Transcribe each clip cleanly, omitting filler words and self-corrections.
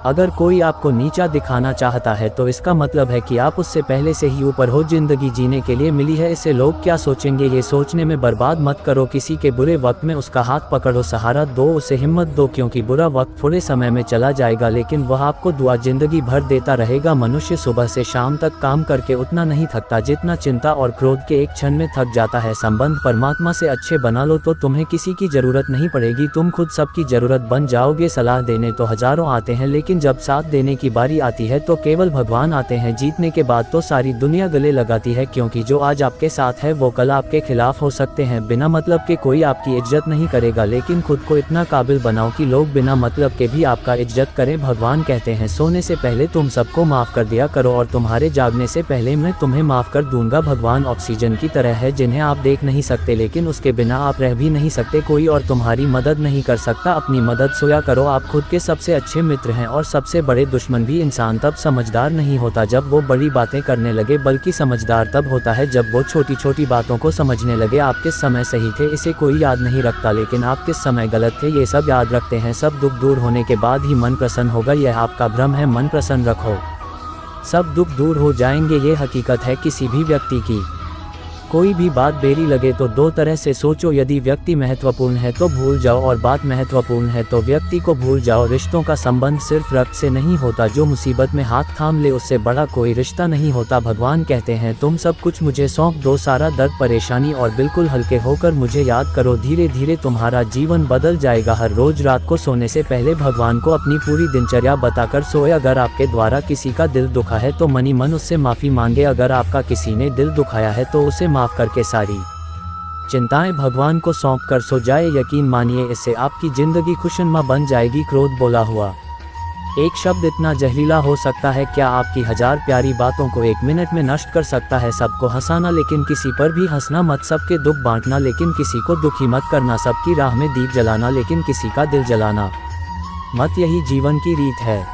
अगर कोई आपको नीचा दिखाना चाहता है तो इसका मतलब है कि आप उससे पहले से ही ऊपर हो। जिंदगी जीने के लिए मिली है, इससे लोग क्या सोचेंगे ये सोचने में बर्बाद मत करो। किसी के बुरे वक्त में उसका हाथ पकड़ो, सहारा दो, उसे हिम्मत दो, क्योंकि बुरा वक्त थोड़े समय में चला जाएगा लेकिन वह आपको दुआ जिंदगी भर देता रहेगा। मनुष्य सुबह से शाम तक काम करके उतना नहीं थकता जितना चिंता और क्रोध के एक क्षण में थक जाता है। संबंध परमात्मा से अच्छे बना लो तो तुम्हें किसी की जरूरत नहीं पड़ेगी, तुम खुद सबकी जरूरत बन जाओगे। सलाह देने तो हजारों आते हैं लेकिन जब साथ देने की बारी आती है तो केवल भगवान आते हैं। जीतने के बाद तो सारी दुनिया गले लगाती है, क्योंकि जो आज आपके साथ है वो कल आपके खिलाफ हो सकते हैं। बिना मतलब के कोई आपकी इज्जत नहीं करेगा, लेकिन खुद को इतना काबिल बनाओ कि लोग बिना मतलब के भी आपका इज्जत करें। भगवान कहते हैं सोने से पहले तुम सबको माफ कर दिया करो और तुम्हारे जागने से पहले मैं तुम्हें माफ कर दूंगा। भगवान ऑक्सीजन की तरह है जिन्हें आप देख नहीं सकते, लेकिन उसके बिना आप रह भी नहीं सकते। कोई और तुम्हारी मदद नहीं कर सकता, अपनी मदद सोया करो। आप खुद के सबसे अच्छे मित्र हैं और सबसे बड़े दुश्मन भी। इंसान तब समझदार नहीं होता जब वो बड़ी बातें करने लगे, बल्कि समझदार तब होता है जब वो छोटी छोटी बातों को समझने लगे। आप किस समय सही थे इसे कोई याद नहीं रखता, लेकिन आप किस समय गलत थे ये सब याद रखते हैं। सब दुख दूर होने के बाद ही मन प्रसन्न होगा, यह आपका भ्रम है। मन प्रसन्न रखो, सब दुख दूर हो जाएंगे, ये हकीकत है किसी भी व्यक्ति की। कोई भी बात बेरी लगे तो दो तरह से सोचो, यदि व्यक्ति महत्वपूर्ण है तो भूल जाओ और बात महत्वपूर्ण है तो व्यक्ति को भूल जाओ। रिश्तों का संबंध सिर्फ रक्त से नहीं होता, जो मुसीबत में हाथ थाम ले उससे बड़ा कोई रिश्ता नहीं होता। भगवान कहते हैं तुम सब कुछ मुझे सौंप दो, सारा दर्द परेशानी, और बिल्कुल हल्के होकर मुझे याद करो। धीरे धीरे तुम्हारा जीवन बदल जाएगा। हर रोज रात को सोने से पहले भगवान को अपनी पूरी दिनचर्या बताकर सोए। अगर आपके द्वारा किसी का दिल दुखा है तो मनी मन उससे माफी मांगे। अगर आपका किसी ने दिल दुखाया है तो उसे माफ करके सारी चिंताएं भगवान को सौंप कर सो जाए। यकीन मानिए इससे आपकी जिंदगी खुशनुमा बन जाएगी। क्रोध बोला हुआ एक शब्द इतना जहरीला हो सकता है, क्या आपकी हजार प्यारी बातों को एक मिनट में नष्ट कर सकता है। सबको हंसाना लेकिन किसी पर भी हंसना मत, सबके दुख बांटना लेकिन किसी को दुखी मत करना, सबकी राह में दीप जलाना लेकिन किसी का दिल जलाना मत। यही जीवन की रीत है,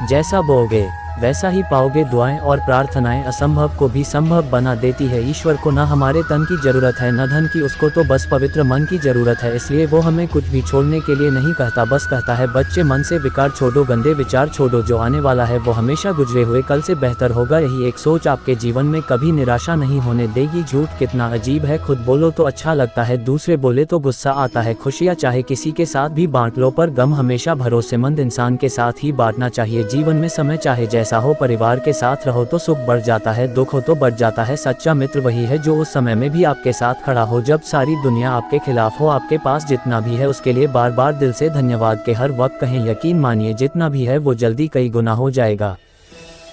जैसा बोओगे वैसा ही पाओगे। दुआएं और प्रार्थनाएं असंभव को भी संभव बना देती है। ईश्वर को न हमारे तन की जरूरत है न धन की, उसको तो बस पवित्र मन की जरूरत है। इसलिए वो हमें कुछ भी छोड़ने के लिए नहीं कहता, बस कहता है बच्चे मन से विकार छोड़ो, गंदे विचार छोड़ो, जो आने वाला है वो हमेशा गुजरे हुए कल से बेहतर होगा। यही एक सोच आपके जीवन में कभी निराशा नहीं होने देगी। झूठ कितना अजीब है, खुद बोलो तो अच्छा लगता है, दूसरे बोले तो गुस्सा आता है। खुशियाँ चाहे किसी के साथ भी बांट लो, पर गम हमेशा भरोसेमंद इंसान के साथ ही बांटना चाहिए। जीवन में समय चाहे जैसा हो, परिवार के साथ रहो तो सुख बढ़ जाता है, दुख हो तो बढ़ जाता है। सच्चा मित्र वही है जो उस समय में भी आपके साथ खड़ा हो जब सारी दुनिया आपके खिलाफ हो। आपके पास जितना भी है उसके लिए बार बार दिल से धन्यवाद के हर वक्त कहें। यकीन मानिए जितना भी है वो जल्दी कई गुना हो जाएगा।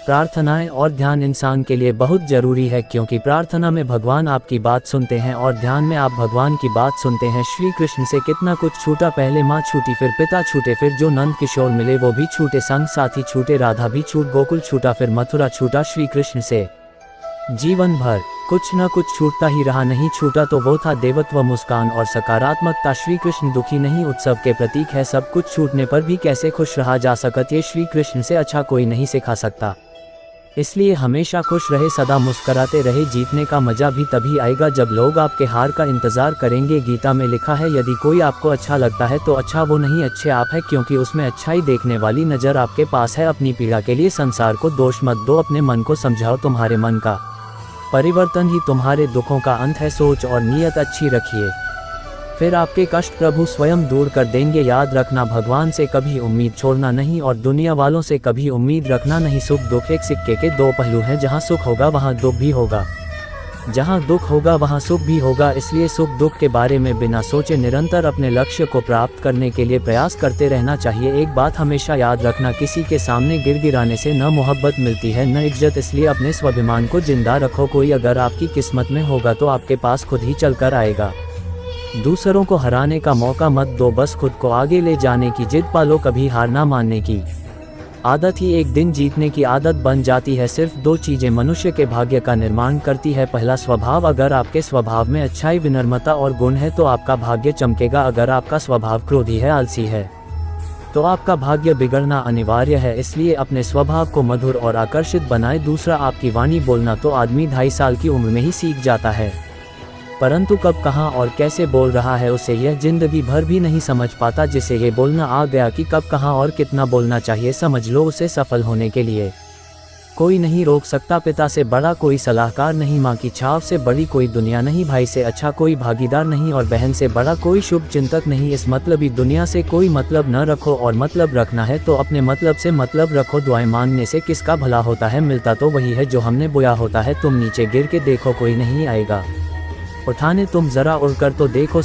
प्रार्थनाएं और ध्यान इंसान के लिए बहुत जरूरी है, क्योंकि प्रार्थना में भगवान आपकी बात सुनते हैं और ध्यान में आप भगवान की बात सुनते हैं। श्री कृष्ण से कितना कुछ छूटा, पहले माँ छूटी, फिर पिता छूटे, फिर जो नंद किशोर मिले वो भी छूटे, संग साथी छूटे, राधा भी छूट, गोकुल छूटा, फिर मथुरा छूटा। श्री कृष्ण से जीवन भर कुछ न कुछ छूटता ही रहा, नहीं छूटा तो वो था देवत्व, मुस्कान और सकारात्मकता। श्री कृष्ण दुखी नहीं, उत्सव के प्रतीक है। सब कुछ छूटने पर भी कैसे खुश रहा जा सकता, ये श्री कृष्ण से अच्छा कोई नहीं सिखा सकता। इसलिए हमेशा खुश रहे, सदा मुस्कराते रहे। जीतने का मजा भी तभी आएगा जब लोग आपके हार का इंतजार करेंगे। गीता में लिखा है यदि कोई आपको अच्छा लगता है तो अच्छा वो नहीं, अच्छे आप है, क्योंकि उसमें अच्छाई देखने वाली नजर आपके पास है। अपनी पीड़ा के लिए संसार को दोष मत दो, अपने मन को समझाओ। तुम्हारे मन का परिवर्तन ही तुम्हारे दुखों का अंत है। सोच और नीयत अच्छी रखिए, फिर आपके कष्ट प्रभु स्वयं दूर कर देंगे। याद रखना, भगवान से कभी उम्मीद छोड़ना नहीं और दुनिया वालों से कभी उम्मीद रखना नहीं। सुख दुख एक सिक्के के दो पहलू हैं, जहाँ सुख होगा वहाँ दुख भी होगा, जहाँ दुख होगा वहाँ सुख भी होगा। इसलिए सुख दुख के बारे में बिना सोचे निरंतर अपने लक्ष्य को प्राप्त करने के लिए प्रयास करते रहना चाहिए। एक बात हमेशा याद रखना, किसी के सामने गिड़गिड़ाने से न मोहब्बत मिलती है न इज्जत, इसलिए अपने स्वाभिमान को जिंदा रखो। कोई अगर आपकी किस्मत में होगा तो आपके पास खुद ही चल कर आएगा। दूसरों को हराने का मौका मत दो, बस खुद को आगे ले जाने की जिद पालो, कभी हार ना मानने की आदत ही एक दिन जीतने की आदत बन जाती है। सिर्फ दो चीजें मनुष्य के भाग्य का निर्माण करती है, पहला स्वभाव, अगर आपके स्वभाव में अच्छाई, विनम्रता और गुण है तो आपका भाग्य चमकेगा। अगर आपका स्वभाव क्रोधी है, आलसी है तो आपका भाग्य बिगड़ना अनिवार्य है। इसलिए अपने स्वभाव को मधुर और आकर्षित बनाए। दूसरा, आपकी वाणी, बोलना तो आदमी 2.5 साल की उम्र में ही सीख जाता है। परंतु कब कहाँ और कैसे बोल रहा है उसे यह जिंदगी भर भी नहीं समझ पाता। जिसे ये बोलना आ गया कि कब कहाँ और कितना बोलना चाहिए, समझ लो उसे सफल होने के लिए कोई नहीं रोक सकता। पिता से बड़ा कोई सलाहकार नहीं, माँ की छाव से बड़ी कोई दुनिया नहीं, भाई से अच्छा कोई भागीदार नहीं और बहन से बड़ा कोई शुभ चिंतक नहीं। इस मतलबी दुनिया से कोई मतलब न रखो, और मतलब रखना है तो अपने मतलब से मतलब रखो। दुआएं मांगने से किसका भला होता है, मिलता तो वही है जो हमने बोया होता है। तुम नीचे गिर के देखो कोई नहीं आएगा उठाने, तुम जरा उड़कर तो देखो।